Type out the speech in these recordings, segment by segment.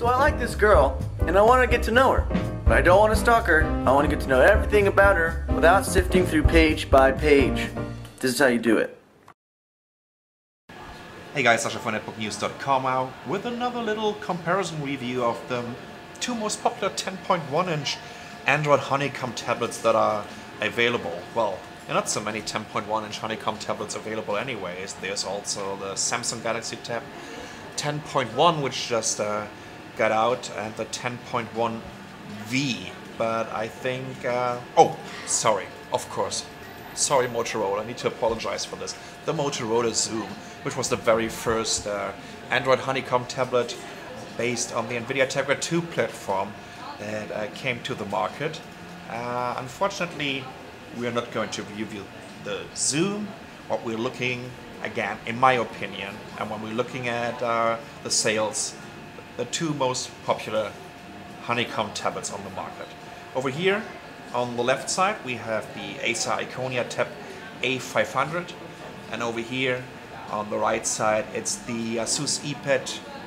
So I like this girl, and I want to get to know her. But I don't want to stalk her. I want to get to know everything about her without sifting through page by page. This is how you do it. Hey guys, Sasha from netbooknews.com out with another little comparison review of the two most popular 10.1-inch Android Honeycomb tablets that are available. Well, there are not so many 10.1-inch Honeycomb tablets available anyways. There's also the Samsung Galaxy Tab 10.1, which just got out, and the 10.1V. But I think... oh, sorry, of course. Sorry, Motorola, I need to apologize for this. The Motorola Zoom, which was the very first Android Honeycomb tablet based on the NVIDIA Tegra 2 platform that came to the market. Unfortunately, we are not going to review the Zoom. What we're looking, again, in my opinion, and when we're looking at the sales, the two most popular Honeycomb tablets on the market. Over here, on the left side, we have the Acer Iconia Tab A500, and over here, on the right side, it's the ASUS Eee.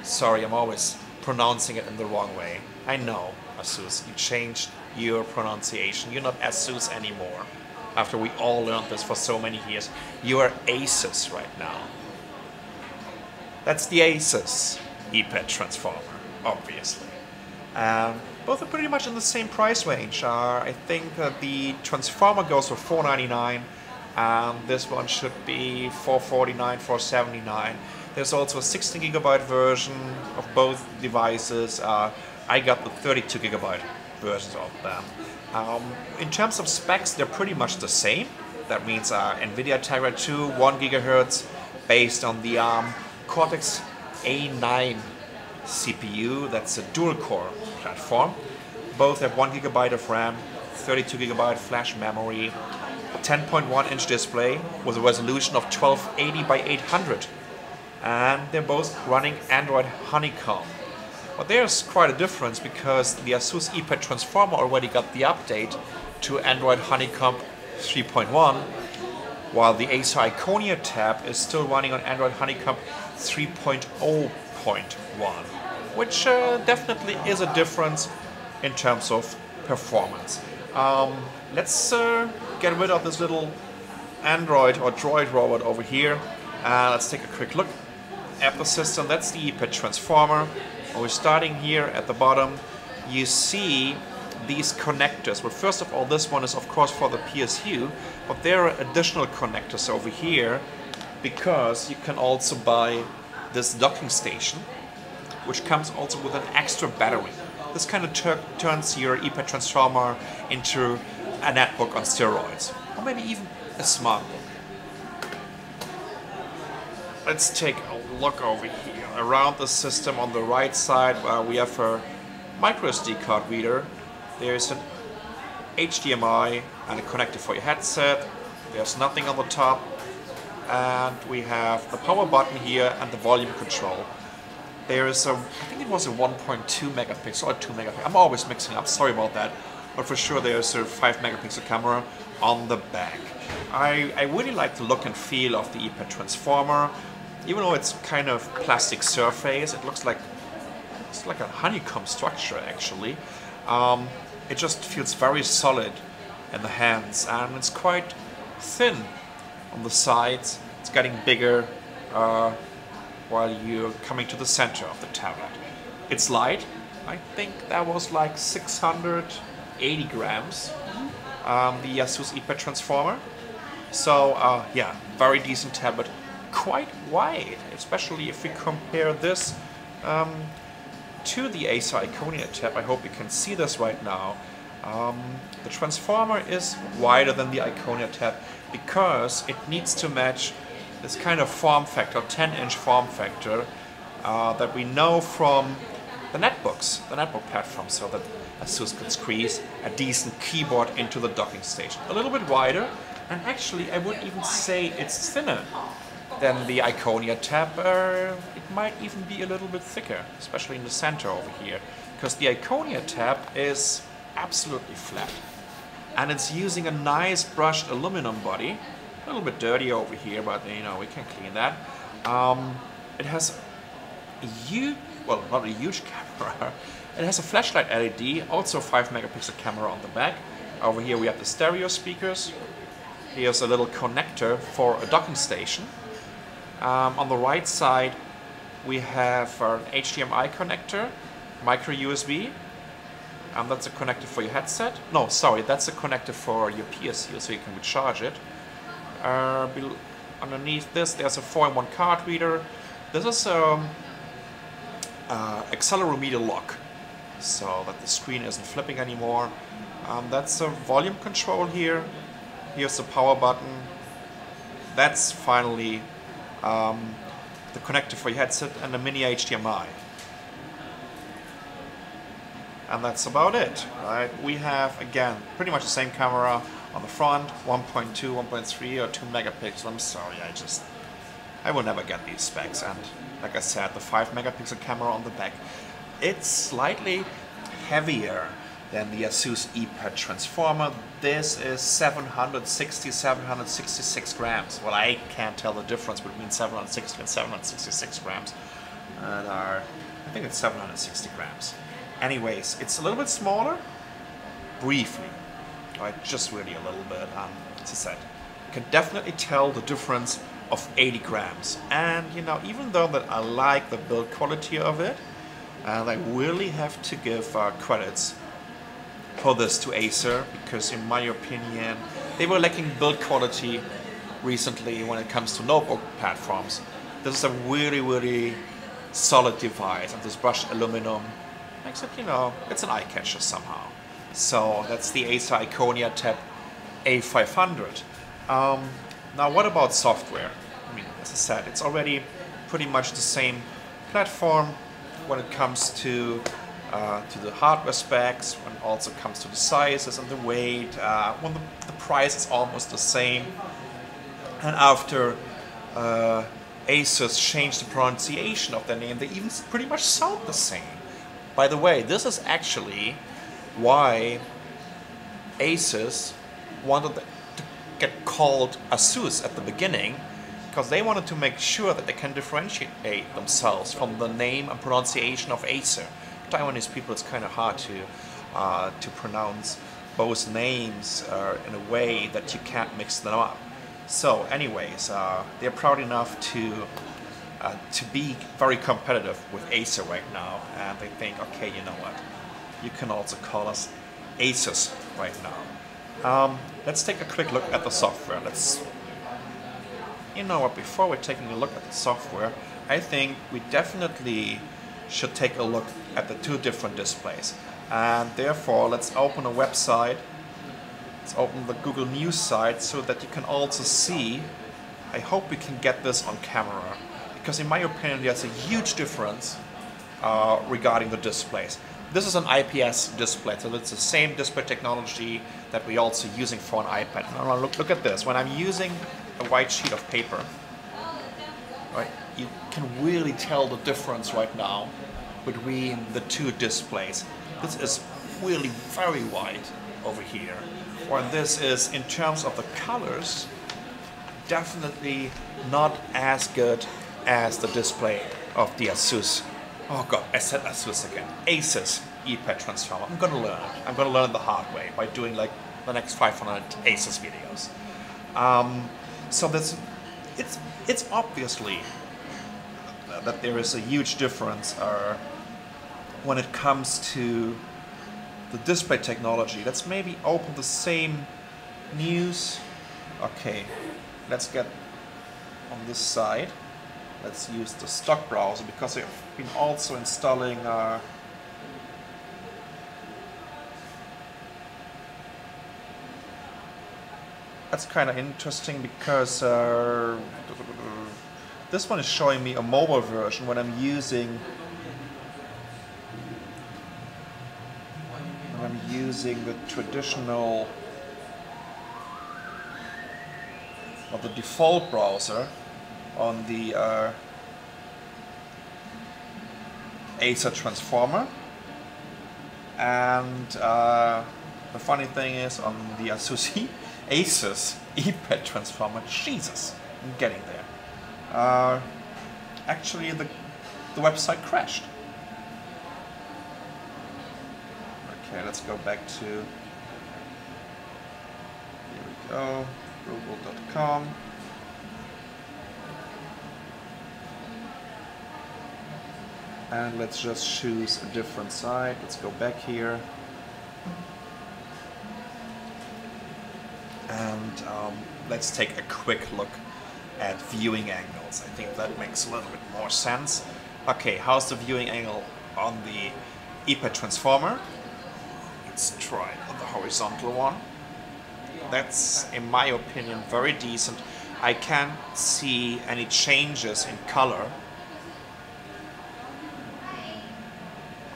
Sorry, I'm always pronouncing it in the wrong way. I know, ASUS, you changed your pronunciation. You're not ASUS anymore. After we all learned this for so many years, you are ASUS right now. That's the ASUS Eee transformer, obviously. Both are pretty much in the same price range. I think the transformer goes for $499. This one should be $449, $479. There's also a 16GB version of both devices. I got the 32GB versions of them. In terms of specs, they're pretty much the same. That means NVIDIA Tegra 2, 1 GHz, based on the Cortex A9 CPU. That's a dual-core platform. Both have 1 GB of RAM, 32GB flash memory, 10.1-inch display with a resolution of 1280 by 800, and they're both running Android Honeycomb. But there's quite a difference because the ASUS Eee transformer already got the update to Android Honeycomb 3.1, while the Acer Iconia Tab is still running on Android Honeycomb 3.0.1, which definitely is a difference in terms of performance. Let's get rid of this little Android or Droid robot over here. Let's take a quick look at the system. That's the Eee transformer. We're starting here at the bottom. You see these connectors. Well, first of all, this one is of course for the PSU, but there are additional connectors over here because you can also buy this docking station, which comes also with an extra battery. This kind of turns your Eee transformer into a netbook on steroids, or maybe even a smart book. Let's take a look over here. Around the system on the right side, we have a micro SD card reader. There's an HDMI and a connector for your headset. There's nothing on the top. And we have the power button here and the volume control. There is I think it was a 1.2 megapixel or 2 megapixel. I'm always mixing up, sorry about that. But for sure there's a 5 megapixel camera on the back. I really like the look and feel of the Eee transformer. Even though it's kind of plastic surface, it looks like it's like a honeycomb structure actually. It just feels very solid in the hands, and it's quite thin on the sides. It's getting bigger while you're coming to the center of the tablet. It's light. I think that was like 680 grams, the ASUS Eee transformer. So yeah, very decent tablet. Quite wide, especially if we compare this to the Acer Iconia Tab. I hope you can see this right now. The transformer is wider than the Iconia Tab because it needs to match this kind of form factor, 10-inch form factor that we know from the netbooks, the netbook platform, so that ASUS could squeeze a decent keyboard into the docking station. A little bit wider, and actually I would even say it's thinner than the Iconia Tab. It might even be a little bit thicker, especially in the center over here, because the Iconia Tab is absolutely flat, and it's using a nice brushed aluminum body. A little bit dirty over here, but you know, we can clean that. It has a well, not a huge camera. It has a flashlight LED, also 5 megapixel camera on the back. Over here we have the stereo speakers. Here's a little connector for a docking station. On the right side we have an HDMI connector, micro USB. That's a connector for your headset. No, sorry, that's a connector for your PSU, so you can recharge it. Underneath this, there's a 4-in-1 card reader. This is accelerometer lock, so that the screen isn't flipping anymore. That's a volume control here. Here's the power button. That's finally the connector for your headset and the mini HDMI. And that's about it, right? We have, again, pretty much the same camera on the front, 1.2, 1.3 or 2 megapixels. I'm sorry, I will never get these specs. And like I said, the 5 megapixel camera on the back, it's slightly heavier than the ASUS Eee transformer. This is 760, 766 grams. Well, I can't tell the difference between 760 and 766 grams. And I think it's 760 grams. Anyways, it's a little bit smaller, briefly, right? Just really a little bit. As I said, you can definitely tell the difference of 80 grams. And you know, even though that I like the build quality of it, and I really have to give credits for this to Acer, because in my opinion, they were lacking build quality recently when it comes to notebook platforms. This is a really, really solid device, and this brushed aluminum makes it, you know, it's an eye catcher somehow. So that's the Acer Iconia Tab A500. Now what about software? I mean, as I said, it's already pretty much the same platform when it comes to the hardware specs, when it also comes to the sizes and the weight, when the price is almost the same. And after ASUS changed the pronunciation of their name, they even pretty much sound the same. By the way, this is actually why ASUS wanted to get called ASUS at the beginning, because they wanted to make sure that they can differentiate themselves from the name and pronunciation of Acer. Taiwanese people, it's kind of hard to pronounce both names in a way that you can't mix them up. So anyways, they're proud enough to be very competitive with Acer right now, and they think, okay, you know what, you can also call us ASUS right now. Let's take a quick look at the software. You know what, before we're taking a look at the software, I think we definitely should take a look at the two different displays. And therefore, let's open a website. Let's open the Google News site so that you can also see. I hope we can get this on camera, because in my opinion there's a huge difference regarding the displays. This is an IPS display, so it's the same display technology that we're also using for an iPad. Now look at this. When I'm using a white sheet of paper, right, you can really tell the difference right now between the two displays. This is really very white over here, or this is, in terms of the colors, definitely not as good as the display of the ASUS. Oh god, I said ASUS again. ASUS Eee transformer. I'm gonna learn it. I'm gonna learn it the hard way by doing like the next 500 ASUS videos. So that's, it's obviously that there is a huge difference when it comes to the display technology. Let's maybe open the same news. Okay, let's get on this side. Let's use the stock browser, because I've been also installing that's kind of interesting, because this one is showing me a mobile version when I'm using the traditional, or the default browser on the Acer transformer. And the funny thing is, on the ASUS Eee transformer, Jesus, I'm getting there. Actually, the website crashed. Okay, let's go back to, here we go, google.com. And let's just choose a different site. Let's go back here. And let's take a quick look at viewing angles. I think that makes a little bit more sense. Okay, how's the viewing angle on the Eee transformer? Let's try on the horizontal one. That's, in my opinion, very decent. I can't see any changes in color.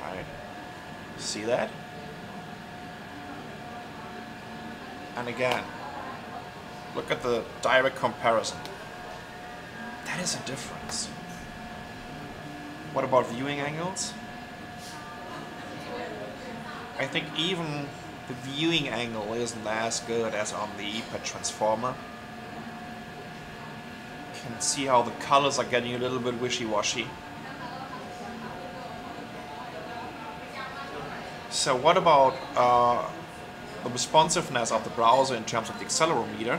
Right. See that? And again, look at the direct comparison. That is a difference. What about viewing angles? I think even the viewing angle isn't as good as on the Eee transformer. You can see how the colors are getting a little bit wishy-washy. So what about the responsiveness of the browser in terms of the accelerometer?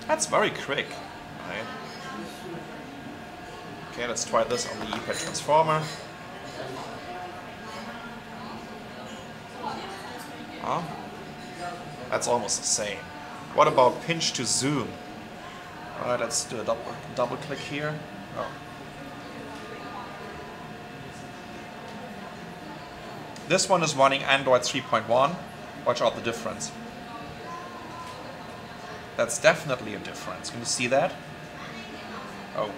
That's very quick, right? Okay, let's try this on the Eee transformer. Oh, that's almost the same. What about pinch to zoom? Alright, let's do a double click here. Oh. This one is running Android 3.1. Watch out the difference. That's definitely a difference. Can you see that? Oh,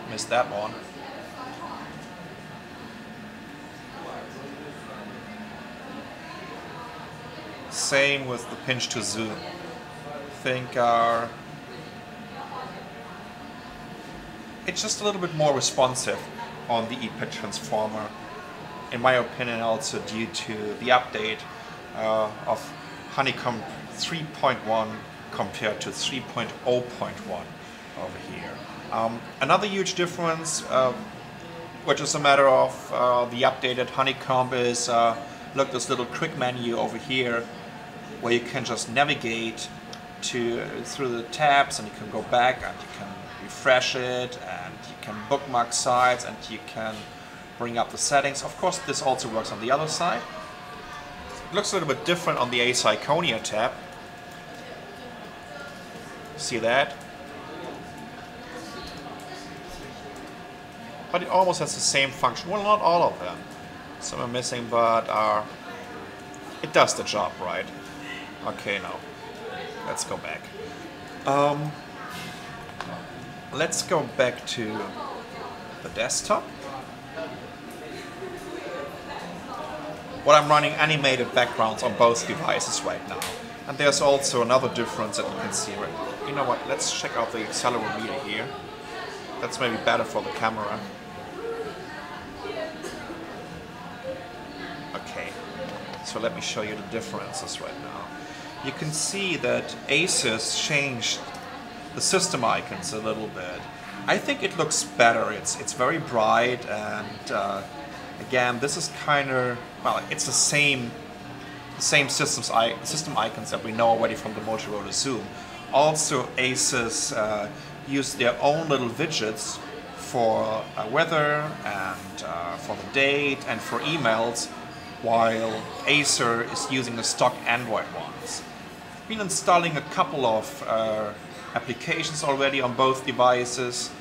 missed that one. Same with the pinch to zoom. I think it's just a little bit more responsive on the Eee transformer. In my opinion, also due to the update of Honeycomb 3.1 compared to 3.0.1 over here. Another huge difference, which is a matter of the updated Honeycomb, is look, this little quick menu over here, where you can just navigate through the tabs, and you can go back and you can refresh it, and you can bookmark sites, and you can bring up the settings. Of course, this also works on the other side. It looks a little bit different on the Acer Iconia tab. See that? But it almost has the same function. Well, not all of them. Some are missing, but it does the job, right? Okay, now let's go back. Let's go back to the desktop. Well, I'm running animated backgrounds on both devices right now. And there's also another difference that you can see. Right? You know what, let's check out the accelerometer here. That's maybe better for the camera. Okay, so let me show you the differences right now. You can see that ASUS changed the system icons a little bit. I think it looks better. It's very bright, and again, this is kind of, well, it's the same system icons that we know already from the Motorola Zoom. Also, ASUS used their own little widgets for weather and for the date and for emails, while Acer is using the stock Android ones. I've been installing a couple of applications already on both devices,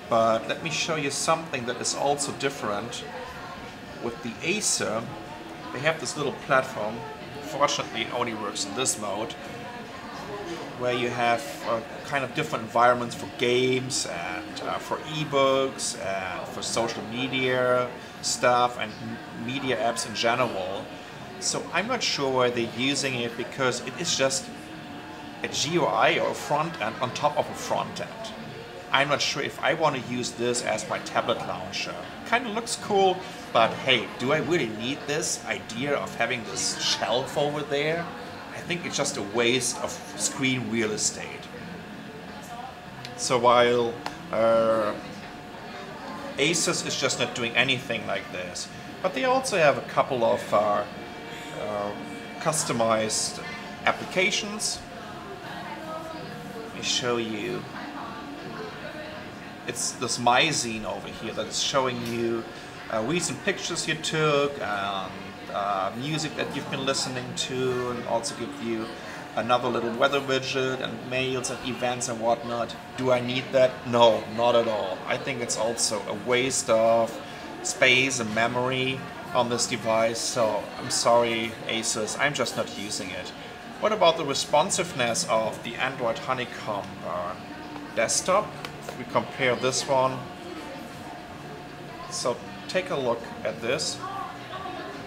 but let me show you something that is also different. With the Acer, they have this little platform. Fortunately, it only works in this mode, where you have kind of different environments for games and for ebooks and for social media stuff and media apps in general. So I'm not sure why they're using it, because it is just a GUI or a front end on top of a front end. I'm not sure if I want to use this as my tablet launcher. Kind of looks cool, but hey, do I really need this idea of having this shelf over there? I think it's just a waste of screen real estate. So while Asus is just not doing anything like this, but they also have a couple of customized applications. Let me show you. It's this My Zine over here that is showing you recent pictures you took and music that you've been listening to, and also give you another little weather widget and mails and events and whatnot. Do I need that? No, not at all. I think it's also a waste of space and memory on this device, so I'm sorry ASUS, I'm just not using it. What about the responsiveness of the Android Honeycomb desktop? If we compare this one, so take a look at this.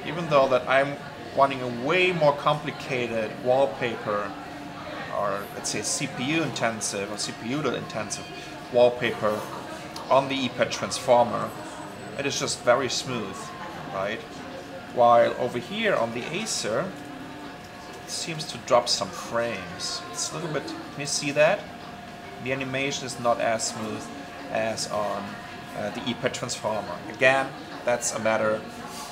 Even though that I'm wanting a way more complicated wallpaper, or let's say CPU intensive or CPU intensive wallpaper on the ePad transformer, it is just very smooth, right? While over here on the Acer, it seems to drop some frames. It's a little bit, can you see that? The animation is not as smooth as on the ePad transformer. Again, that's a matter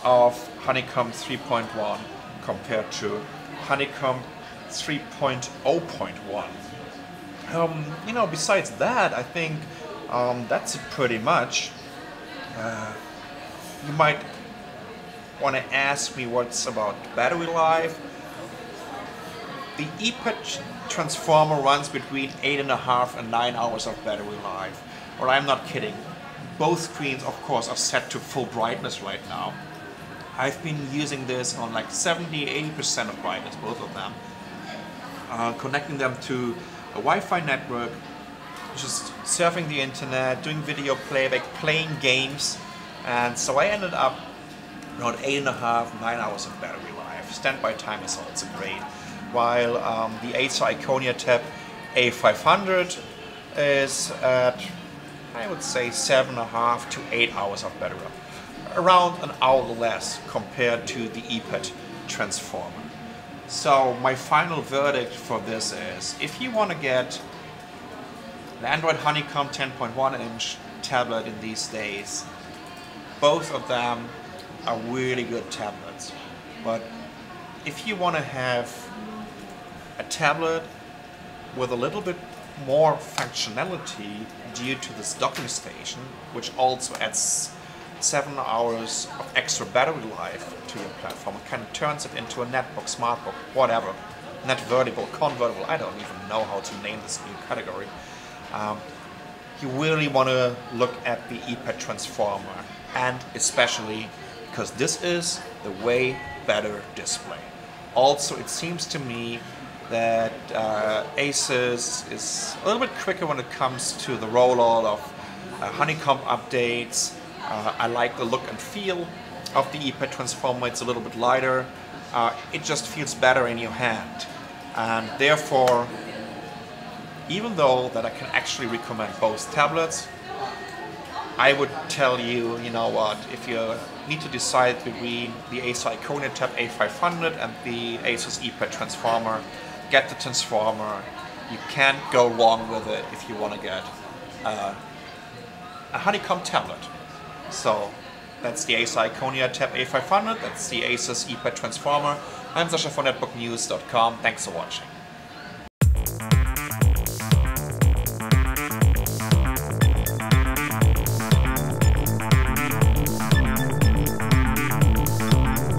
of Honeycomb 3.1 compared to Honeycomb 3.0.1. You know, besides that, I think that's it pretty much. You might want to ask me what's about battery life. The ePad transformer runs between 8.5 and 9 hours of battery life. Or I'm not kidding. Both screens, of course, are set to full brightness right now. I've been using this on like 70–80% of brightness, both of them. Connecting them to a Wi-Fi network, just surfing the internet, doing video playback, playing games. And so I ended up around 8.5–9 hours of battery life. Standby time is also great. While the Acer Iconia tab A500 is at, I would say, 7.5 to 8 hours of battery life. Around an hour less compared to the ePad transformer. So my final verdict for this is, if you want to get an Android Honeycomb 10.1-inch tablet in these days, both of them are really good tablets. But if you want to have a tablet with a little bit more functionality due to this docking station, which also adds 7 hours of extra battery life to your platform, it kind of turns it into a netbook, smartbook, whatever, net vertical, convertible, I don't even know how to name this new category. You really want to look at the ePad transformer, and especially because this is the way better display. Also, it seems to me that ASUS is a little bit quicker when it comes to the rollout of Honeycomb updates. I like the look and feel of the ePad transformer. It's a little bit lighter. It just feels better in your hand. And therefore, even though that I can actually recommend both tablets, I would tell you, you know what, if you need to decide between the Acer Iconia Tab A500 and the ASUS ePad transformer, get the transformer. You can't go wrong with it if you want to get a Honeycomb tablet. So that's the Acer Iconia Tab A500, that's the ASUS ePad transformer. I'm Sascha von netbooknews.com. Thanks for watching.